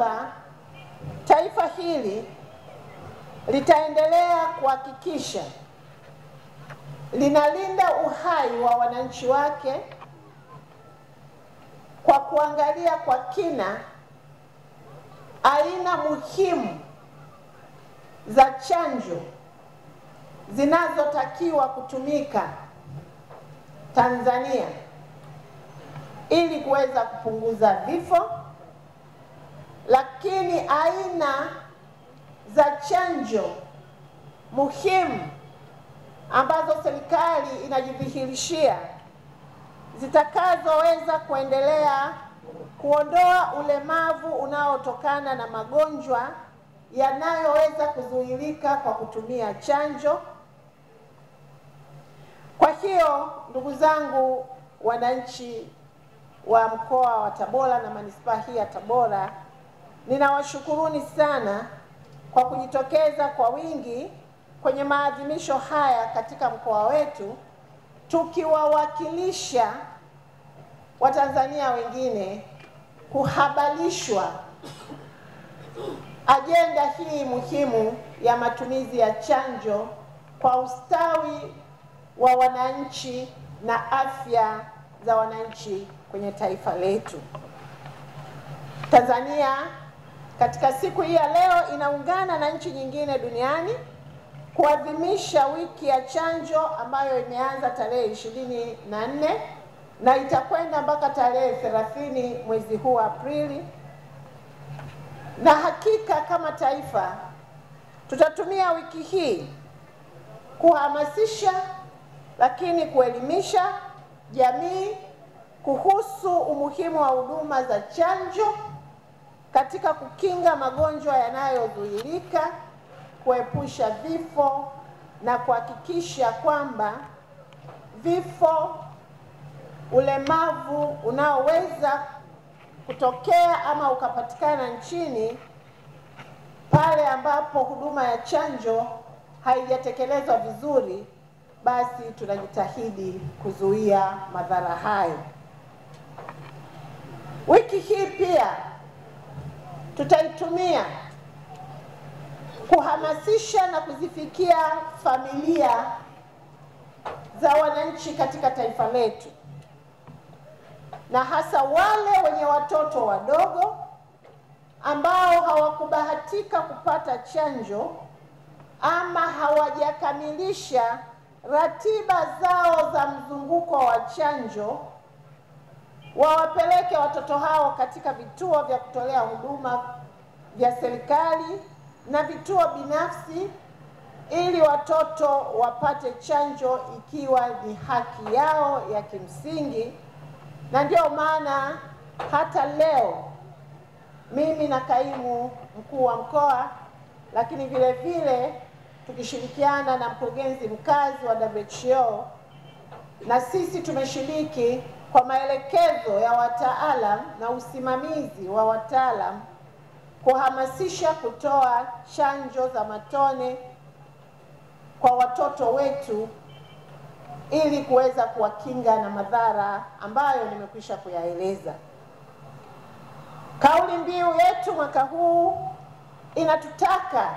kwamba taifa hili litaendelea kuhakikisha linalinda uhai wa wananchi wake kwa kuangalia kwa kina aina muhimu za chanjo zinazotakiwa kutumika Tanzania ili kuweza kupunguza vifo, lakini aina za chanjo muhimu ambazo serikali inajidhihirishia zitakazoweza kuendelea kuondoa ulemavu unaotokana na magonjwa yanayoweza kuzuilika kwa kutumia chanjo. Kwa hiyo ndugu zangu wananchi wa mkoa wa Tabora na manispaa hii ya Tabora, ninawashukuruni sana kwa kujitokeza kwa wingi kwenye maadhimisho haya katika mkoa wetu, tukiwawakilisha Watanzania wengine kuhabarishwa ajenda hii muhimu ya matumizi ya chanjo kwa ustawi wa wananchi na afya za wananchi kwenye taifa letu. Tanzania katika siku hii ya leo inaungana na nchi nyingine duniani kuadhimisha wiki ya chanjo ambayo imeanza tarehe 24 na itakwenda mpaka tarehe 30 mwezi huu Aprili. Na hakika kama taifa tutatumia wiki hii kuhamasisha lakini kuelimisha jamii kuhusu umuhimu wa huduma za chanjo katika kukinga magonjwa yanayozuilika, kuepusha vifo na kuhakikisha kwamba vifo, ulemavu unaoweza kutokea ama ukapatikana nchini pale ambapo huduma ya chanjo haijatekelezwa vizuri, basi tunajitahidi kuzuia madhara hayo. Wiki hii pia tutaitumia kuhamasisha na kuzifikia familia za wananchi katika taifa letu, na hasa wale wenye watoto wadogo ambao hawakubahatika kupata chanjo ama hawajakamilisha ratiba zao za mzunguko wa chanjo. Wawapeleke watoto hao katika vituo vya kutolea huduma vya serikali na vituo binafsi ili watoto wapate chanjo ikiwa ni haki yao ya kimsingi. Na ndio maana hata leo mimi na kaimu mkuu wa mkoa, lakini vile vile tukishirikiana na mkurugenzi mkazi wa WHO, na sisi tumeshiriki kwa maelekezo ya wataalam na usimamizi wa wataalam kuhamasisha kutoa chanjo za matone kwa watoto wetu ili kuweza kuwakinga na madhara ambayo nimekwisha kuyaeleza. Kauli mbiu yetu mwaka huu inatutaka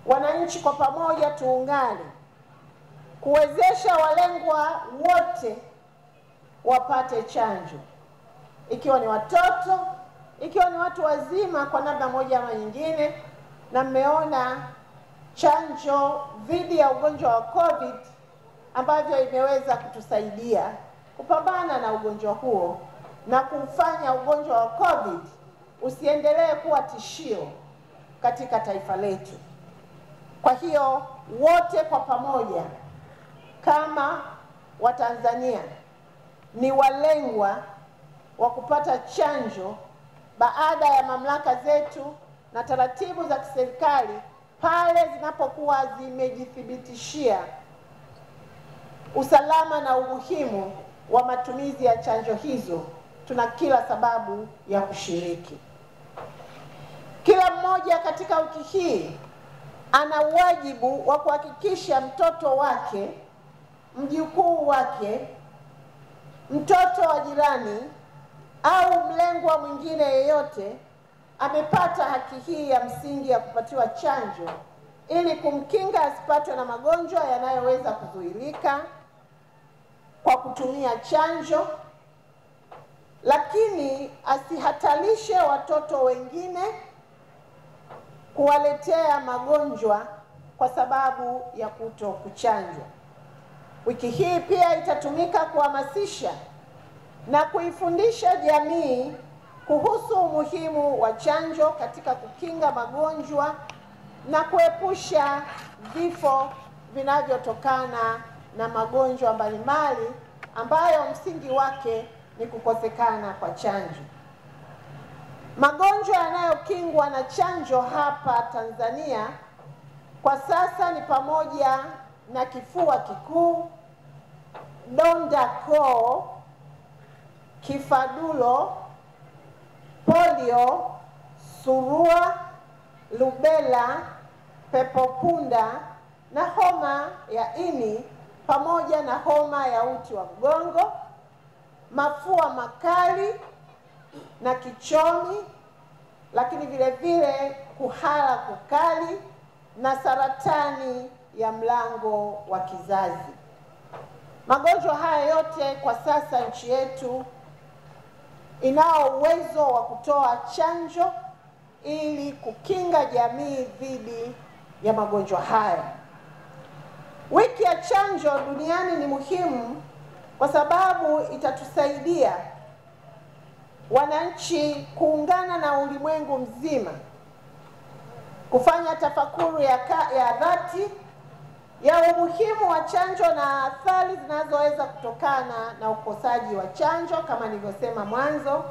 wananchi kwa pamoja tuungane kuwezesha walengwa wote wapate chanjo, ikiwa ni watoto, ikiwa ni watu wazima kwa namna moja ama nyingine. Na mmeona chanjo dhidi ya ugonjwa wa COVID ambavyo imeweza kutusaidia kupambana na ugonjwa huo na kufanya ugonjwa wa COVID usiendelee kuwa tishio katika taifa letu. Kwa hiyo wote kwa pamoja kama Watanzania ni walengwa wa kupata chanjo baada ya mamlaka zetu na taratibu za kiserikali pale zinapokuwa zimejithibitishia usalama na umuhimu wa matumizi ya chanjo hizo. Tuna kila sababu ya kushiriki. Kila mmoja katika wiki hii ana wajibu wa kuhakikisha mtoto wake, mjukuu wake, mtoto wa jirani au mlengwa mwingine yeyote amepata haki hii ya msingi ya kupatiwa chanjo ili kumkinga asipatwe na magonjwa yanayoweza kuzuilika kwa kutumia chanjo, lakini asihatarishe watoto wengine kuwaletea magonjwa kwa sababu ya kuto kuchanjwa. Wiki hii pia itatumika kuhamasisha na kuifundisha jamii kuhusu umuhimu wa chanjo katika kukinga magonjwa na kuepusha vifo vinavyotokana na magonjwa mbalimbali ambayo msingi wake ni kukosekana kwa chanjo. Magonjwa yanayokingwa na chanjo hapa Tanzania kwa sasa ni pamoja na kifua kikuu, donda koo, kifadulo, polio, surua, lubela, pepopunda na homa ya ini pamoja na homa ya uti wa mgongo, mafua makali na kichomi, lakini vile vile kuhara kukali na saratani ya mlango wa kizazi. Magonjwa haya yote kwa sasa nchi yetu inao uwezo wa kutoa chanjo ili kukinga jamii dhidi ya magonjwa haya. Wiki ya chanjo duniani ni muhimu kwa sababu itatusaidia wananchi kuungana na ulimwengu mzima kufanya tafakuri ya dhati ya umuhimu wa chanjo na athari zinazoweza kutokana na ukosaji wa chanjo kama nilivyosema mwanzo.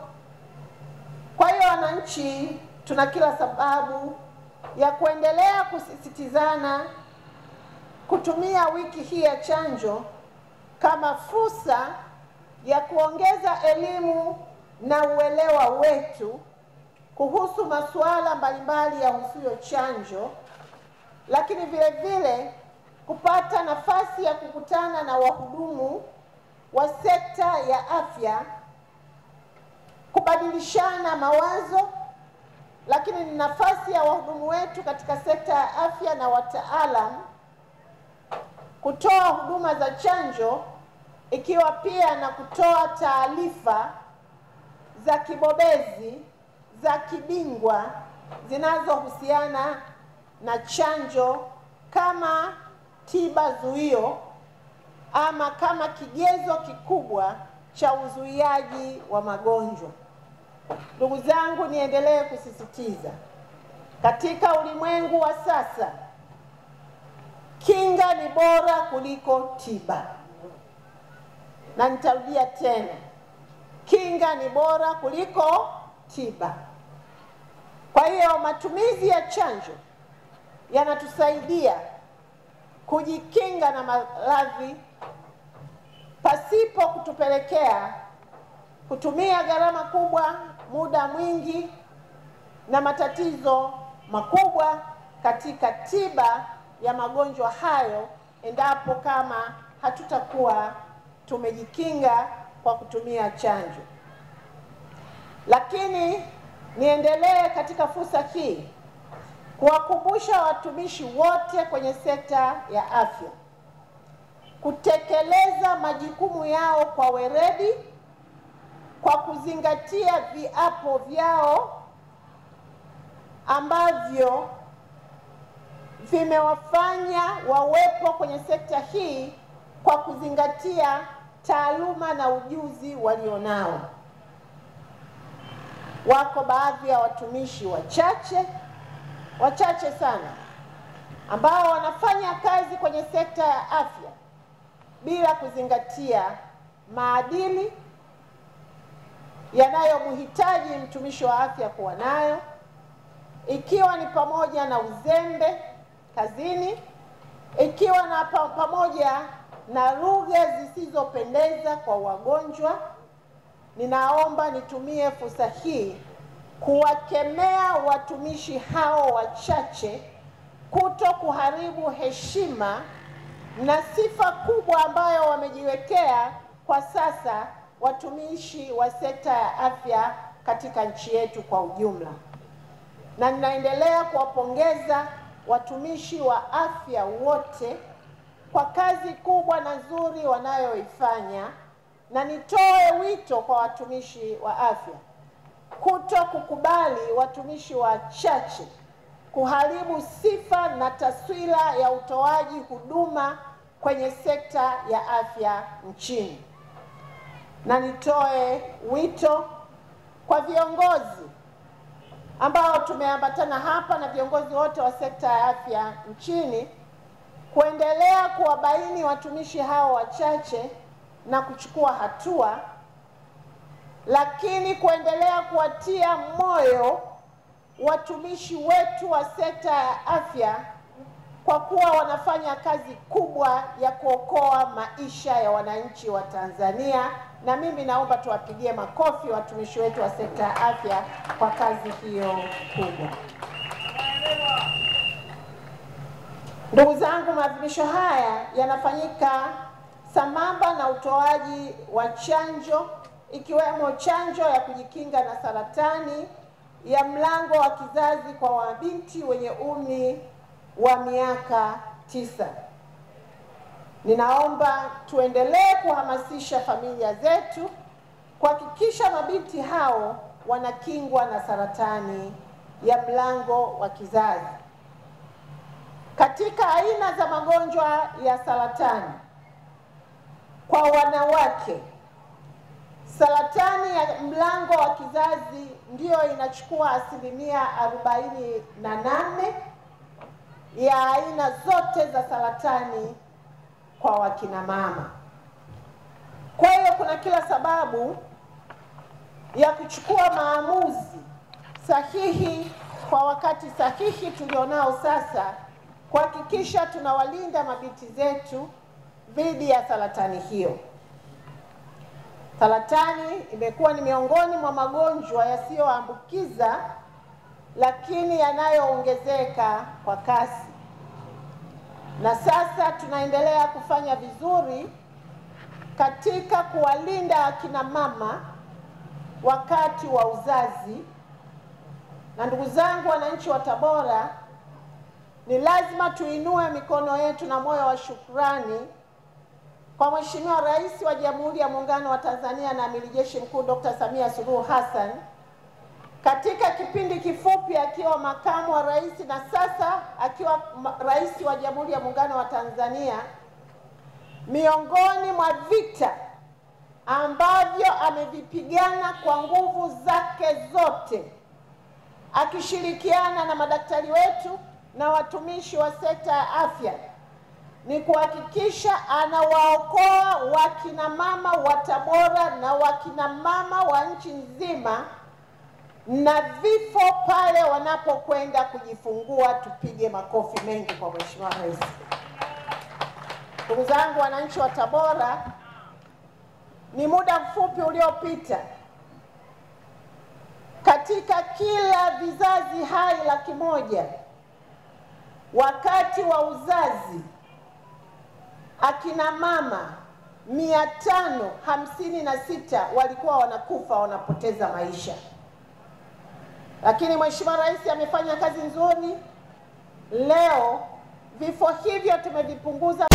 Kwa hiyo wananchi tuna kila sababu ya kuendelea kusisitizana kutumia wiki hii ya chanjo kama fursa ya kuongeza elimu na uelewa wetu kuhusu masuala mbalimbali ya husuyo chanjo, lakini vile vile kupata nafasi ya kukutana na wahudumu wa sekta ya afya, kubadilishana mawazo, lakini ni nafasi ya wahudumu wetu katika sekta ya afya na wataalamu kutoa huduma za chanjo, ikiwa pia na kutoa taarifa za kibobezi za kibingwa zinazohusiana na chanjo kama tiba zuio ama kama kigezo kikubwa cha uzuiaji wa magonjwa. Ndugu zangu, niendelee kusisitiza, katika ulimwengu wa sasa kinga ni bora kuliko tiba. Na nitarudia tena, kinga ni bora kuliko tiba. Kwa hiyo matumizi ya chanjo yanatusaidia kujikinga na maradhi pasipo kutupelekea kutumia gharama kubwa, muda mwingi na matatizo makubwa katika tiba ya magonjwa hayo, endapo kama hatutakuwa tumejikinga kwa kutumia chanjo. Lakini niendelee katika fursa hii kuwakumbusha watumishi wote kwenye sekta ya afya kutekeleza majukumu yao kwa weledi, kwa kuzingatia viapo vyao ambavyo vimewafanya wawepo kwenye sekta hii kwa kuzingatia taaluma na ujuzi walionao. Wako baadhi ya watumishi wachache sana ambao wanafanya kazi kwenye sekta ya afya bila kuzingatia maadili yanayomhitaji mtumishi wa afya kuwa nayo, ikiwa ni pamoja na uzembe kazini, ikiwa na pamoja na lugha zisizopendeza kwa wagonjwa. Ninaomba nitumie fursa hii kuwakemea watumishi hao wachache kuto kuharibu heshima na sifa kubwa ambayo wamejiwekea kwa sasa watumishi wa sekta ya afya katika nchi yetu kwa ujumla. na ninaendelea kuwapongeza watumishi wa afya wote kwa kazi kubwa na nzuri wanayoifanya, na nitoe wito kwa watumishi wa afya kuto kukubali watumishi wachache kuharibu sifa na taswira ya utoaji huduma kwenye sekta ya afya nchini. Na nitoe wito kwa viongozi ambao tumeambatana hapa na viongozi wote wa sekta ya afya nchini kuendelea kuwabaini watumishi hao wachache na kuchukua hatua, lakini kuendelea kuwatia moyo watumishi wetu wa sekta ya afya kwa kuwa wanafanya kazi kubwa ya kuokoa maisha ya wananchi wa Tanzania, na mimi naomba tuwapigie makofi watumishi wetu wa sekta ya afya kwa kazi hiyo kubwa. Ndugu zangu, maadhimisho haya yanafanyika sambamba na utoaji wa chanjo, ikiwemo chanjo ya kujikinga na saratani ya mlango wa kizazi kwa mabinti wenye umri wa miaka 9. Ninaomba tuendelee kuhamasisha familia zetu kuhakikisha mabinti hao wanakingwa na saratani ya mlango wa kizazi. Katika aina za magonjwa ya saratani kwa wanawake, saratani ya mlango wa kizazi ndiyo inachukua asilimia 48 ya aina zote za saratani kwa wakina mama. Kwa hiyo kuna kila sababu ya kuchukua maamuzi sahihi kwa wakati sahihi tulionao sasa, kuhakikisha tunawalinda mabinti zetu dhidi ya saratani hiyo. Saratani imekuwa ni miongoni mwa magonjwa yasiyoambukiza lakini yanayoongezeka kwa kasi. Na sasa tunaendelea kufanya vizuri katika kuwalinda akina mama wakati wa uzazi. Na ndugu zangu wananchi wa Tabora, ni lazima tuinue mikono yetu na moyo wa shukrani kwa Mheshimiwa Rais wa Jamhuri ya Muungano wa Tanzania na Amiri Jeshi Mkuu Dr. Samia Suluhu Hassan, katika kipindi kifupi akiwa makamu wa rais na sasa akiwa rais wa Jamhuri ya Muungano wa Tanzania, miongoni mwa vita ambavyo amevipigana kwa nguvu zake zote, akishirikiana na madaktari wetu na watumishi wa sekta ya afya, ni kuhakikisha anawaokoa wakina mama wa Tabora na wakina mama wa nchi nzima na vifo pale wanapokwenda kujifungua. Tupige makofi mengi kwa Mheshimiwa Rais. Ndugu zangu wananchi wa Tabora, ni muda mfupi uliopita, katika kila vizazi hai 100 wakati wa uzazi, akina mama 556 walikuwa wanakufa, wanapoteza maisha. Lakini Mheshimiwa Rais amefanya kazi nzuri. Leo vifo hivyo tumevipunguza.